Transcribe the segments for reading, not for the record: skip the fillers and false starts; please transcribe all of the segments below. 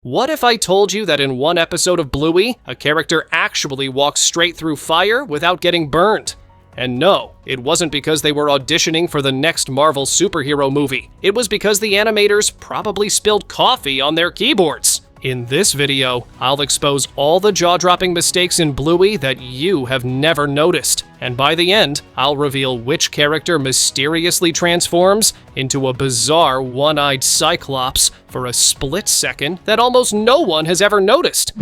What if I told you that in one episode of Bluey, a character actually walks straight through fire without getting burned? And no, it wasn't because they were auditioning for the next Marvel superhero movie. It was because the animators probably spilled coffee on their keyboards. In this video, I'll expose all the jaw-dropping mistakes in Bluey that you have never noticed. And by the end, I'll reveal which character mysteriously transforms into a bizarre one-eyed cyclops for a split second that almost no one has ever noticed.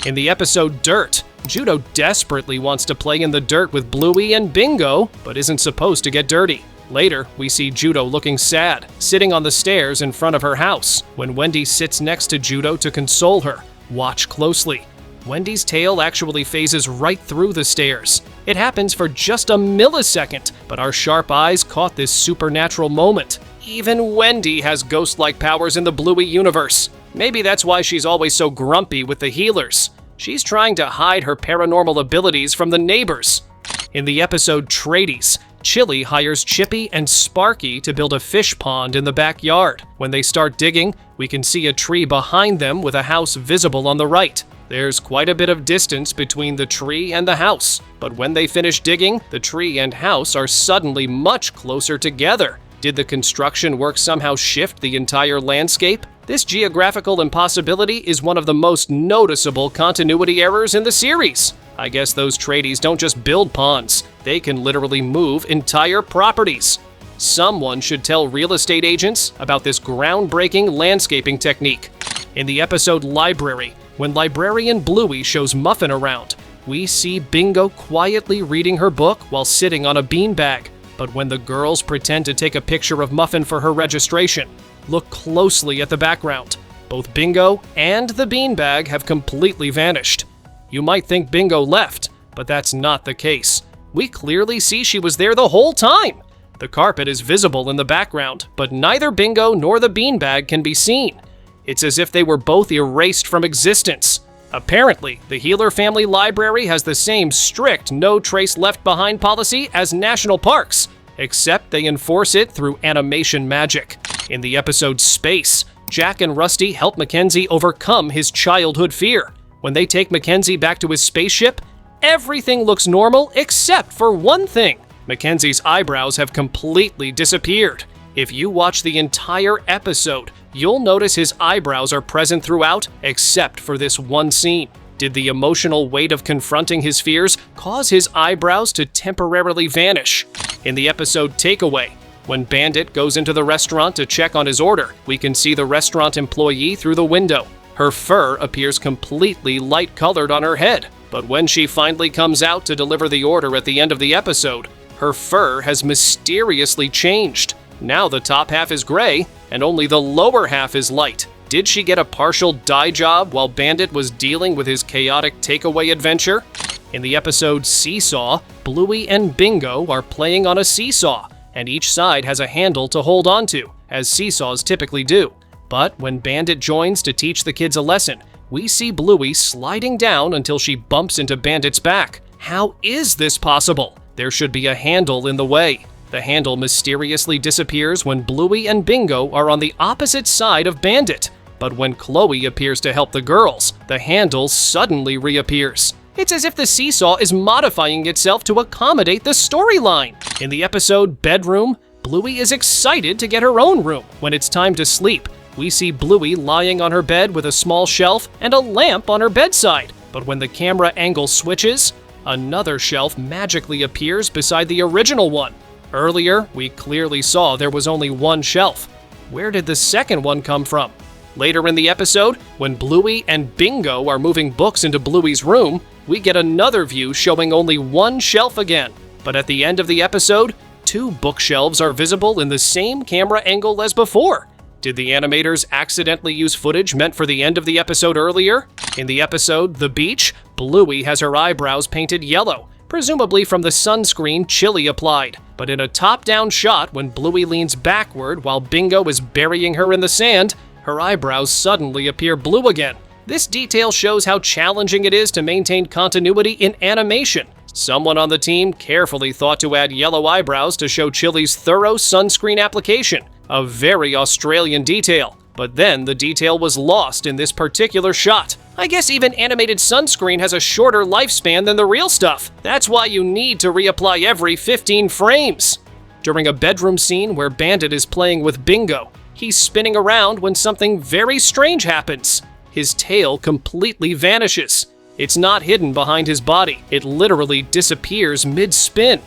In the episode Dirt, Judo desperately wants to play in the dirt with Bluey and Bingo, but isn't supposed to get dirty. Later, we see Judo looking sad, sitting on the stairs in front of her house, when Wendy sits next to Judo to console her. Watch closely. Wendy's tail actually phases right through the stairs. It happens for just a millisecond, but our sharp eyes caught this supernatural moment. Even Wendy has ghost-like powers in the Bluey universe. Maybe that's why she's always so grumpy with the healers. She's trying to hide her paranormal abilities from the neighbors. In the episode Tradies, Chili hires Chippy and Sparky to build a fish pond in the backyard. When they start digging, we can see a tree behind them with a house visible on the right. There's quite a bit of distance between the tree and the house, but when they finish digging, the tree and house are suddenly much closer together. Did the construction work somehow shift the entire landscape? This geographical impossibility is one of the most noticeable continuity errors in the series. I guess those tradies don't just build ponds, they can literally move entire properties. Someone should tell real estate agents about this groundbreaking landscaping technique. In the episode Library, when librarian Bluey shows Muffin around, we see Bingo quietly reading her book while sitting on a beanbag. But when the girls pretend to take a picture of Muffin for her registration, look closely at the background. Both Bingo and the beanbag have completely vanished. You might think Bingo left, but that's not the case. We clearly see she was there the whole time. The carpet is visible in the background, but neither Bingo nor the beanbag can be seen. It's as if they were both erased from existence. Apparently, the Healer family library has the same strict no trace left behind policy as national parks, except they enforce it through animation magic. In the episode Space, Jack and Rusty help Mackenzie overcome his childhood fear. When they take Mackenzie back to his spaceship, everything looks normal except for one thing. Mackenzie's eyebrows have completely disappeared. If you watch the entire episode, you'll notice his eyebrows are present throughout except for this one scene. Did the emotional weight of confronting his fears cause his eyebrows to temporarily vanish? In the episode Takeaway, when Bandit goes into the restaurant to check on his order, we can see the restaurant employee through the window. Her fur appears completely light-colored on her head, but when she finally comes out to deliver the order at the end of the episode, her fur has mysteriously changed. Now the top half is gray, and only the lower half is light. Did she get a partial dye job while Bandit was dealing with his chaotic takeaway adventure? In the episode Seesaw, Bluey and Bingo are playing on a seesaw, and each side has a handle to hold onto, as seesaws typically do. But when Bandit joins to teach the kids a lesson, we see Bluey sliding down until she bumps into Bandit's back. How is this possible? There should be a handle in the way. The handle mysteriously disappears when Bluey and Bingo are on the opposite side of Bandit. But when Chloe appears to help the girls, the handle suddenly reappears. It's as if the seesaw is modifying itself to accommodate the storyline. In the episode Bedroom, Bluey is excited to get her own room. When it's time to sleep, we see Bluey lying on her bed with a small shelf and a lamp on her bedside. But when the camera angle switches, another shelf magically appears beside the original one. Earlier, we clearly saw there was only one shelf. Where did the second one come from? Later in the episode, when Bluey and Bingo are moving books into Bluey's room, we get another view showing only one shelf again. But at the end of the episode, two bookshelves are visible in the same camera angle as before. Did the animators accidentally use footage meant for the end of the episode earlier? In the episode The Beach, Bluey has her eyebrows painted yellow, presumably from the sunscreen Chili applied. But in a top-down shot, when Bluey leans backward while Bingo is burying her in the sand, her eyebrows suddenly appear blue again. This detail shows how challenging it is to maintain continuity in animation. Someone on the team carefully thought to add yellow eyebrows to show Chili's thorough sunscreen application, A very Australian detail, but then the detail was lost in this particular shot. I guess even animated sunscreen has a shorter lifespan than the real stuff. That's why you need to reapply every 15 frames. During a bedroom scene where Bandit is playing with Bingo, he's spinning around when something very strange happens. His tail completely vanishes. It's not hidden behind his body. It literally disappears mid-spin.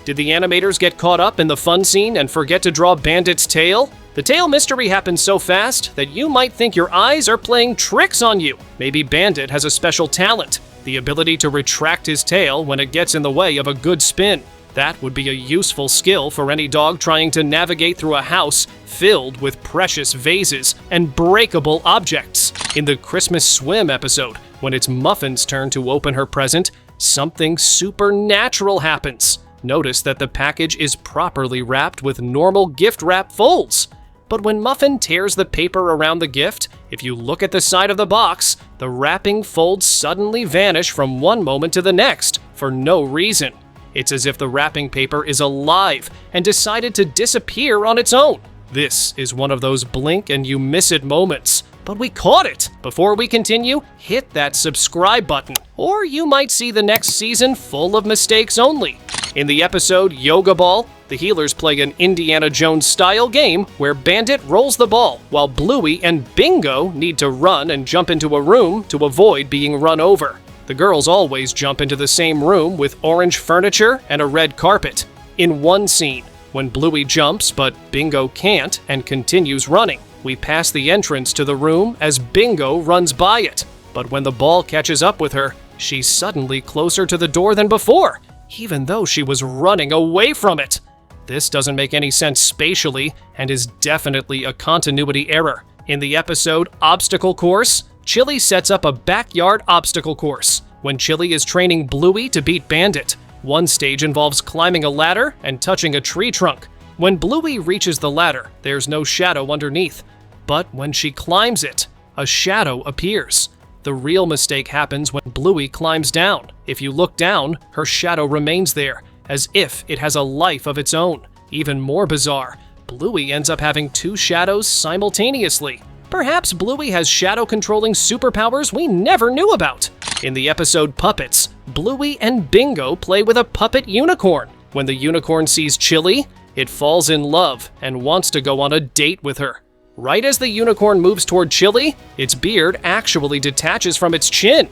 Did the animators get caught up in the fun scene and forget to draw Bandit's tail? The tail mystery happens so fast that you might think your eyes are playing tricks on you. Maybe Bandit has a special talent, the ability to retract his tail when it gets in the way of a good spin. That would be a useful skill for any dog trying to navigate through a house filled with precious vases and breakable objects. In the Christmas Swim episode, when it's Muffin's turn to open her present, something supernatural happens. Notice that the package is properly wrapped with normal gift wrap folds. But when Muffin tears the paper around the gift, if you look at the side of the box, the wrapping folds suddenly vanish from one moment to the next for no reason. It's as if the wrapping paper is alive and decided to disappear on its own. This is one of those blink and you miss it moments. But we caught it! Before we continue, hit that subscribe button, or you might see the next season full of mistakes only. In the episode Yoga Ball, the healers play an Indiana Jones-style game where Bandit rolls the ball, while Bluey and Bingo need to run and jump into a room to avoid being run over. The girls always jump into the same room with orange furniture and a red carpet. In one scene, when Bluey jumps but Bingo can't and continues running, we pass the entrance to the room as Bingo runs by it. But when the ball catches up with her, she's suddenly closer to the door than before, even though she was running away from it. This doesn't make any sense spatially and is definitely a continuity error. In the episode Obstacle Course, Chili sets up a backyard obstacle course when Chili is training Bluey to beat Bandit. One stage involves climbing a ladder and touching a tree trunk. When Bluey reaches the ladder, there's no shadow underneath. But when she climbs it, a shadow appears. The real mistake happens when Bluey climbs down. If you look down, her shadow remains there, as if it has a life of its own. Even more bizarre, Bluey ends up having two shadows simultaneously. Perhaps Bluey has shadow-controlling superpowers we never knew about. In the episode Puppets, Bluey and Bingo play with a puppet unicorn. When the unicorn sees Chili, it falls in love and wants to go on a date with her. Right as the unicorn moves toward Chili, its beard actually detaches from its chin.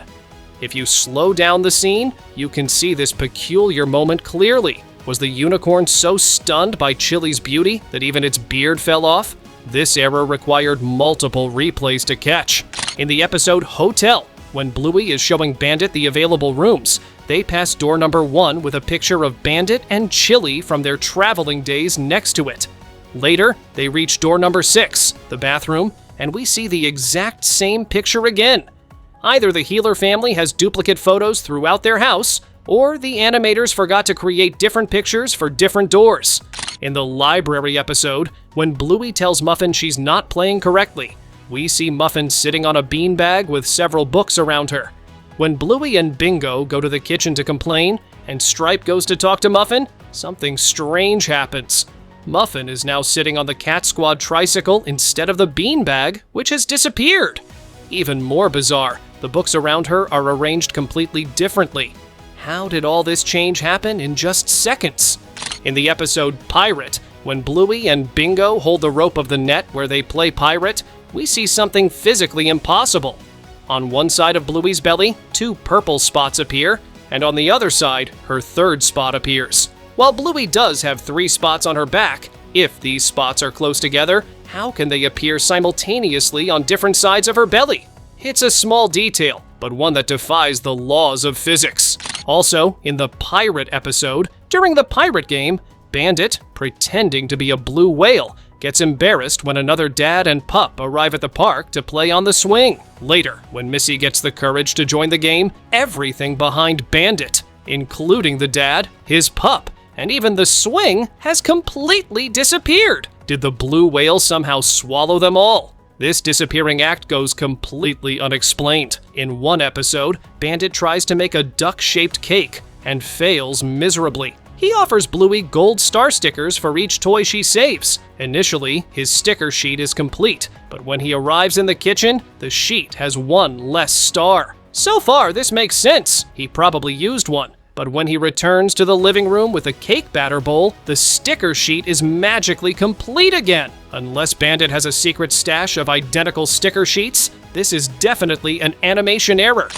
If you slow down the scene, you can see this peculiar moment clearly. Was the unicorn so stunned by Chili's beauty that even its beard fell off? This error required multiple replays to catch. In the episode Hotel, when Bluey is showing Bandit the available rooms, they pass door number 1 with a picture of Bandit and Chili from their traveling days next to it. Later, they reach door number 6, the bathroom, and we see the exact same picture again. Either the Healer family has duplicate photos throughout their house, or the animators forgot to create different pictures for different doors. In the library episode, when Bluey tells Muffin she's not playing correctly, we see Muffin sitting on a beanbag with several books around her. When Bluey and Bingo go to the kitchen to complain, and Stripe goes to talk to Muffin, something strange happens. Muffin is now sitting on the Cat Squad tricycle instead of the beanbag, which has disappeared. Even more bizarre, the books around her are arranged completely differently. How did all this change happen in just seconds? In the episode Pirate, when Bluey and Bingo hold the rope of the net where they play pirate, we see something physically impossible. On one side of Bluey's belly, 2 purple spots appear, and on the other side, her third spot appears. While Bluey does have 3 spots on her back, if these spots are close together, how can they appear simultaneously on different sides of her belly? It's a small detail, but one that defies the laws of physics. Also, in the Pirate episode, during the pirate game, Bandit, pretending to be a blue whale, gets embarrassed when another dad and pup arrive at the park to play on the swing. Later, when Missy gets the courage to join the game, everything behind Bandit, including the dad, his pup, and even the swing, has completely disappeared. Did the blue whale somehow swallow them all? This disappearing act goes completely unexplained. In one episode, Bandit tries to make a duck-shaped cake and fails miserably. He offers Bluey gold star stickers for each toy she saves. Initially, his sticker sheet is complete, but when he arrives in the kitchen, the sheet has one less star. So far, this makes sense. He probably used one. But when he returns to the living room with a cake batter bowl, the sticker sheet is magically complete again. Unless Bandit has a secret stash of identical sticker sheets, this is definitely an animation error.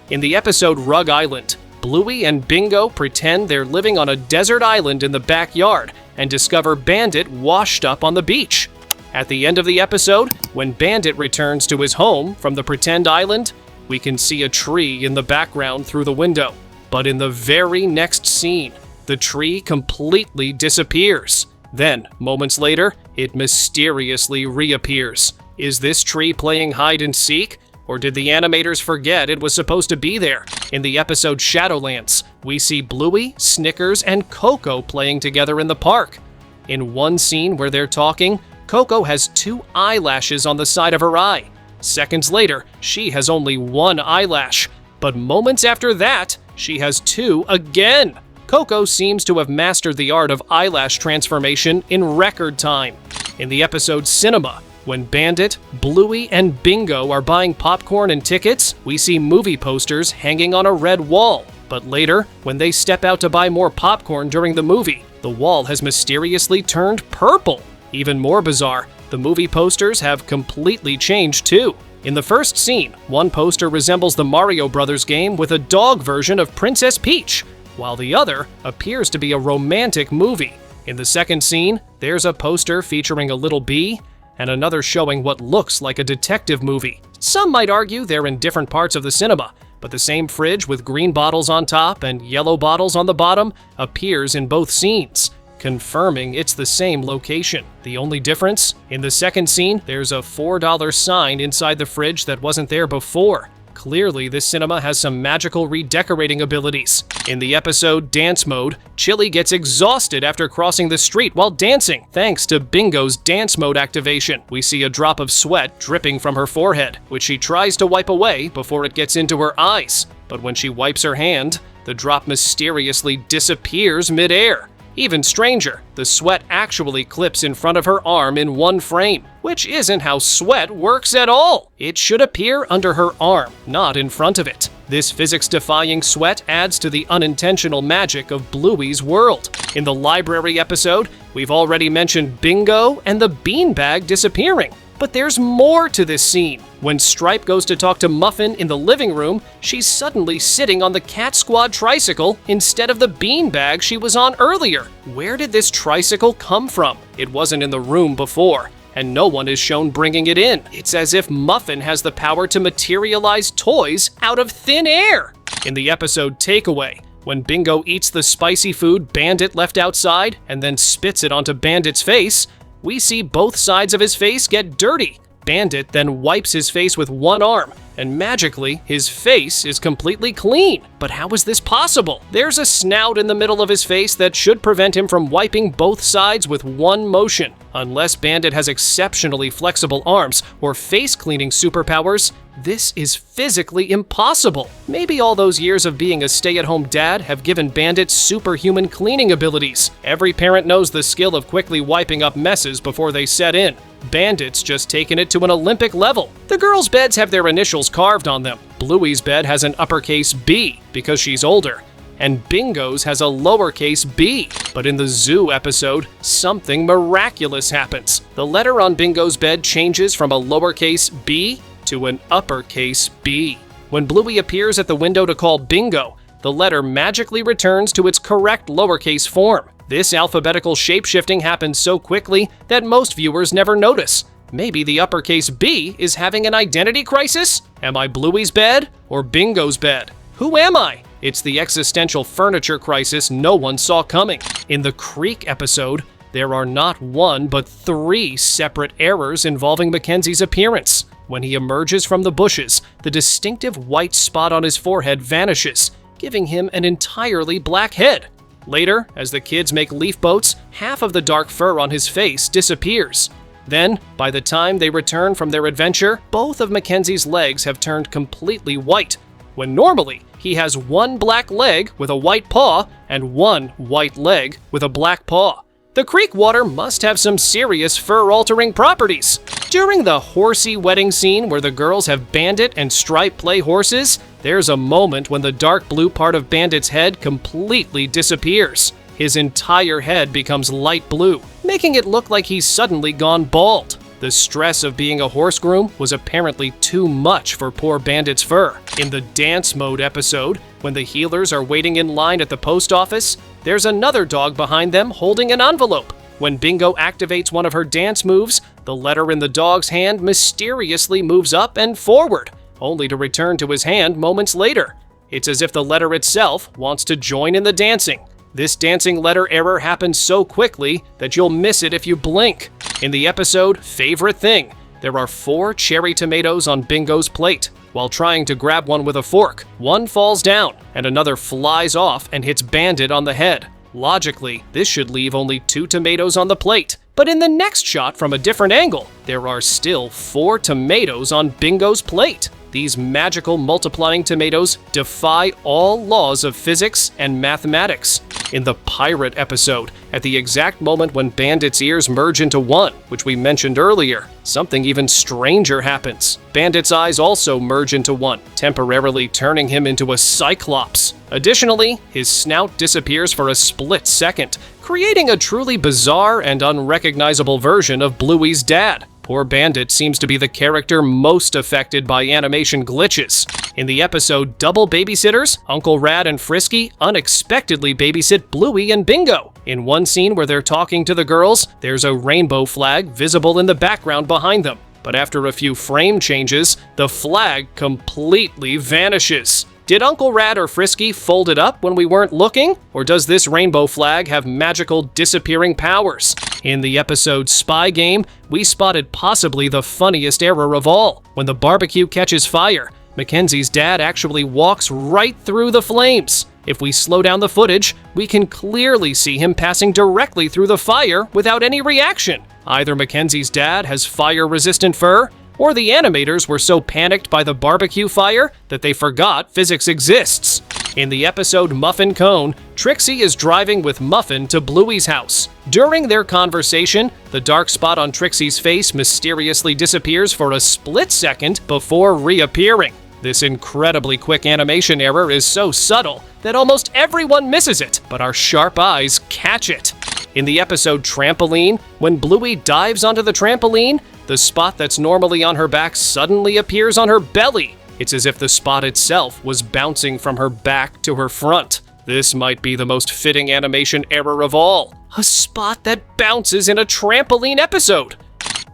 In the episode Rug Island, Bluey and Bingo pretend they're living on a desert island in the backyard and discover Bandit washed up on the beach. At the end of the episode, when Bandit returns to his home from the pretend island, we can see a tree in the background through the window. But in the very next scene, the tree completely disappears. Then, moments later, it mysteriously reappears. Is this tree playing hide and seek? Or did the animators forget it was supposed to be there? In the episode Shadowlands, we see Bluey, Snickers, and Coco playing together in the park. In one scene where they're talking, Coco has 2 eyelashes on the side of her eye. Seconds later, she has only 1 eyelash. But moments after that, she has 2 again. Coco seems to have mastered the art of eyelash transformation in record time. In the episode Cinema, when Bandit, Bluey, and Bingo are buying popcorn and tickets, we see movie posters hanging on a red wall. But later, when they step out to buy more popcorn during the movie, the wall has mysteriously turned purple. Even more bizarre, the movie posters have completely changed too. In the first scene, one poster resembles the Mario Brothers game with a dog version of Princess Peach, while the other appears to be a romantic movie. In the second scene, there's a poster featuring a little bee and another showing what looks like a detective movie. Some might argue they're in different parts of the cinema, but the same fridge with green bottles on top and yellow bottles on the bottom appears in both scenes, confirming it's the same location. The only difference? In the second scene, there's a $4 sign inside the fridge that wasn't there before. Clearly, this cinema has some magical redecorating abilities. In the episode Dance Mode, Chili gets exhausted after crossing the street while dancing. Thanks to Bingo's dance mode activation, we see a drop of sweat dripping from her forehead, which she tries to wipe away before it gets into her eyes. But when she wipes her hand, the drop mysteriously disappears mid-air. Even stranger, the sweat actually clips in front of her arm in one frame, which isn't how sweat works at all. It should appear under her arm, not in front of it. This physics-defying sweat adds to the unintentional magic of Bluey's world. In the library episode, we've already mentioned Bingo and the beanbag disappearing. But there's more to this scene. When Stripe goes to talk to Muffin in the living room, she's suddenly sitting on the Cat Squad tricycle instead of the beanbag she was on earlier. Where did this tricycle come from? It wasn't in the room before, and no one is shown bringing it in. It's as if Muffin has the power to materialize toys out of thin air. In the episode Takeaway, when Bingo eats the spicy food Bandit left outside and then spits it onto Bandit's face, we see both sides of his face get dirty. Bandit then wipes his face with one arm, and magically, his face is completely clean. But how is this possible? There's a snout in the middle of his face that should prevent him from wiping both sides with one motion. Unless Bandit has exceptionally flexible arms or face-cleaning superpowers, this is physically impossible. Maybe all those years of being a stay-at-home dad have given Bandit superhuman cleaning abilities. Every parent knows the skill of quickly wiping up messes before they set in. Bandit's just taken it to an Olympic level. The girls' beds have their initials carved on them. Bluey's bed has an uppercase B because she's older, and Bingo's has a lowercase b. But in the zoo episode, something miraculous happens. The letter on Bingo's bed changes from a lowercase b to an uppercase B. When Bluey appears at the window to call Bingo, the letter magically returns to its correct lowercase form. This alphabetical shape-shifting happens so quickly that most viewers never notice. Maybe the uppercase B is having an identity crisis? Am I Bluey's bed or Bingo's bed? Who am I? It's the existential furniture crisis no one saw coming. In the Creek episode, there are not one but 3 separate errors involving Mackenzie's appearance. When he emerges from the bushes, the distinctive white spot on his forehead vanishes, giving him an entirely black head. Later, as the kids make leaf boats, half of the dark fur on his face disappears. Then, by the time they return from their adventure, both of Mackenzie's legs have turned completely white, when normally He has one black leg with a white paw and one white leg with a black paw. The creek water must have some serious fur-altering properties. During the horsey wedding scene where the girls have Bandit and Stripe play horses, there's a moment when the dark blue part of Bandit's head completely disappears. His entire head becomes light blue, making it look like he's suddenly gone bald. The stress of being a horse groom was apparently too much for poor Bandit's fur. In the dance mode episode, when the healers are waiting in line at the post office, there's another dog behind them holding an envelope. When Bingo activates one of her dance moves, the letter in the dog's hand mysteriously moves up and forward, only to return to his hand moments later. It's as if the letter itself wants to join in the dancing. This dancing letter error happens so quickly that you'll miss it if you blink. In the episode Favorite Thing, there are 4 cherry tomatoes on Bingo's plate. While trying to grab one with a fork, one falls down and another flies off and hits Bandit on the head. Logically, this should leave only 2 tomatoes on the plate. But in the next shot from a different angle, there are still 4 tomatoes on Bingo's plate. These magical multiplying tomatoes defy all laws of physics and mathematics. In the pirate episode, at the exact moment when Bandit's ears merge into one, which we mentioned earlier, something even stranger happens. Bandit's eyes also merge into one, temporarily turning him into a cyclops. Additionally, his snout disappears for a split second, creating a truly bizarre and unrecognizable version of Bluey's dad. Poor Bandit seems to be the character most affected by animation glitches. In the episode Double Babysitters, Uncle Rad and Frisky unexpectedly babysit Bluey and Bingo. In one scene where they're talking to the girls, there's a rainbow flag visible in the background behind them. But after a few frame changes, the flag completely vanishes. Did Uncle Rad or Frisky fold it up when we weren't looking? Or does this rainbow flag have magical disappearing powers? In the episode Spy Game, we spotted possibly the funniest error of all. When the barbecue catches fire, Mackenzie's dad actually walks right through the flames. If we slow down the footage, we can clearly see him passing directly through the fire without any reaction. Either Mackenzie's dad has fire-resistant fur, or the animators were so panicked by the barbecue fire that they forgot physics exists. In the episode Muffin Cone, Trixie is driving with Muffin to Bluey's house. During their conversation, the dark spot on Trixie's face mysteriously disappears for a split second before reappearing. This incredibly quick animation error is so subtle that almost everyone misses it, but our sharp eyes catch it. In the episode Trampoline, when Bluey dives onto the trampoline, the spot that's normally on her back suddenly appears on her belly. It's as if the spot itself was bouncing from her back to her front. This might be the most fitting animation error of all. A spot that bounces in a trampoline episode.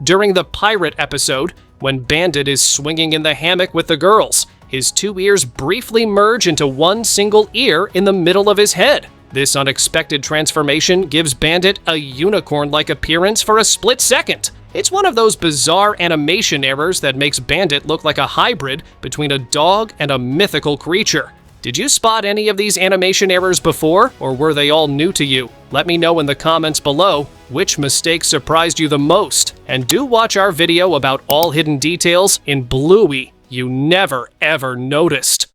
During the pirate episode, when Bandit is swinging in the hammock with the girls, his 2 ears briefly merge into one single ear in the middle of his head. This unexpected transformation gives Bandit a unicorn-like appearance for a split second. It's one of those bizarre animation errors that makes Bandit look like a hybrid between a dog and a mythical creature. Did you spot any of these animation errors before, or were they all new to you? Let me know in the comments below which mistake surprised you the most. And do watch our video about all hidden details in Bluey you never ever noticed.